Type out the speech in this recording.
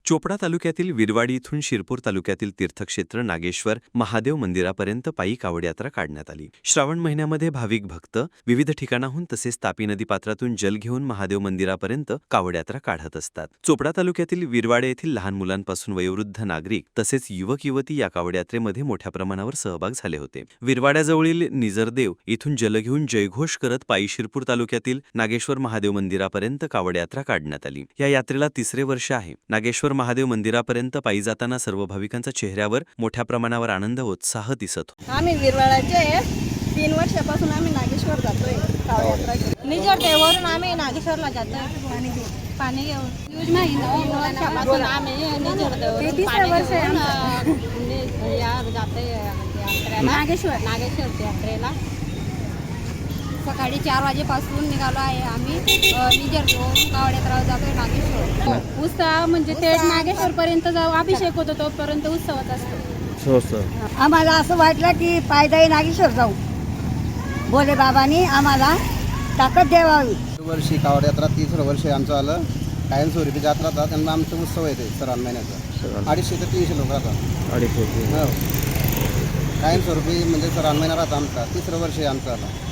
चोपडा तालुक्यातील विरवाडी इथून शिरपूर तालुक्यातील तीर्थक्षेत्र नागेश्वर महादेव मंदिरापर्यंत पायी कावड यात्रा काढण्यात आली। श्रावण महिन्यामध्ये भाविक भक्त विविध ठिकाणाहून तसेच तापी नदीपात्रातून जल घेऊन महादेव मंदिरापर्यंत कावड यात्रा काढत असतात। चोपडा तालुक्यातील विरवाडे येथील लहान मुलांपासून वयोवृद्ध नागरिक तसेच युवक युवती या कावड यात्रेमध्ये मोठ्या प्रमाणावर सहभाग झाले होते। विरवाड्याजवळील निजरदेव इथून जल घेऊन जयघोष करत पायी शिरपूर तालुक्यातील नागेश्वर महादेव मंदिरापर्यंत कावड यात्रा काढण्यात आली। या यात्रेला तिसरे वर्ष आहे। नागेश्वर महादेव मंदिरापर्यंत पायी जाताना सर्व भाविकांच्या चेहऱ्यावर मोठ्या प्रमाणावर आनंद व उत्साह दिसत होता। आम्ही विरवाड्याचे 3 वर्षापासून आम्ही नागेश्वर जातोय कावड यात्रा। निजरदेववरून आम्ही नागेश्वरला जातोय पाणी घेऊन। 3 वर्षापासून आम्ही निजरदेववरून पाणी घेऊन जातोय नागेश्वर यात्रेला। सकाळी 4 वाजेपासून निघालो आहे आम्ही निजरदेववरून कावड यात्रा जातोय नागेश्वर। उत्साह म्हणजे ते नागेश्वर पर्यंत जाऊ अभिषेक होतो तोपर्यंत उत्सवच असतो। आम्हाला असं वाटलं की पायदळी नागेश्वर जाऊ, भोले बाबांनी आम्हाला ताकद द्यावी। वर्षी कावड यात्रा 3 वर्ष आमचं आलं। कायमस्वरूपी जात राहतात त्यांना आमचा उत्सव येते श्रावण महिन्याचा 250 ते 300 लोक राहतात। 250 हो कायमस्वरूपी म्हणजे श्रावण महिना राहता आमचा 3 वर्ष आमचं आलं।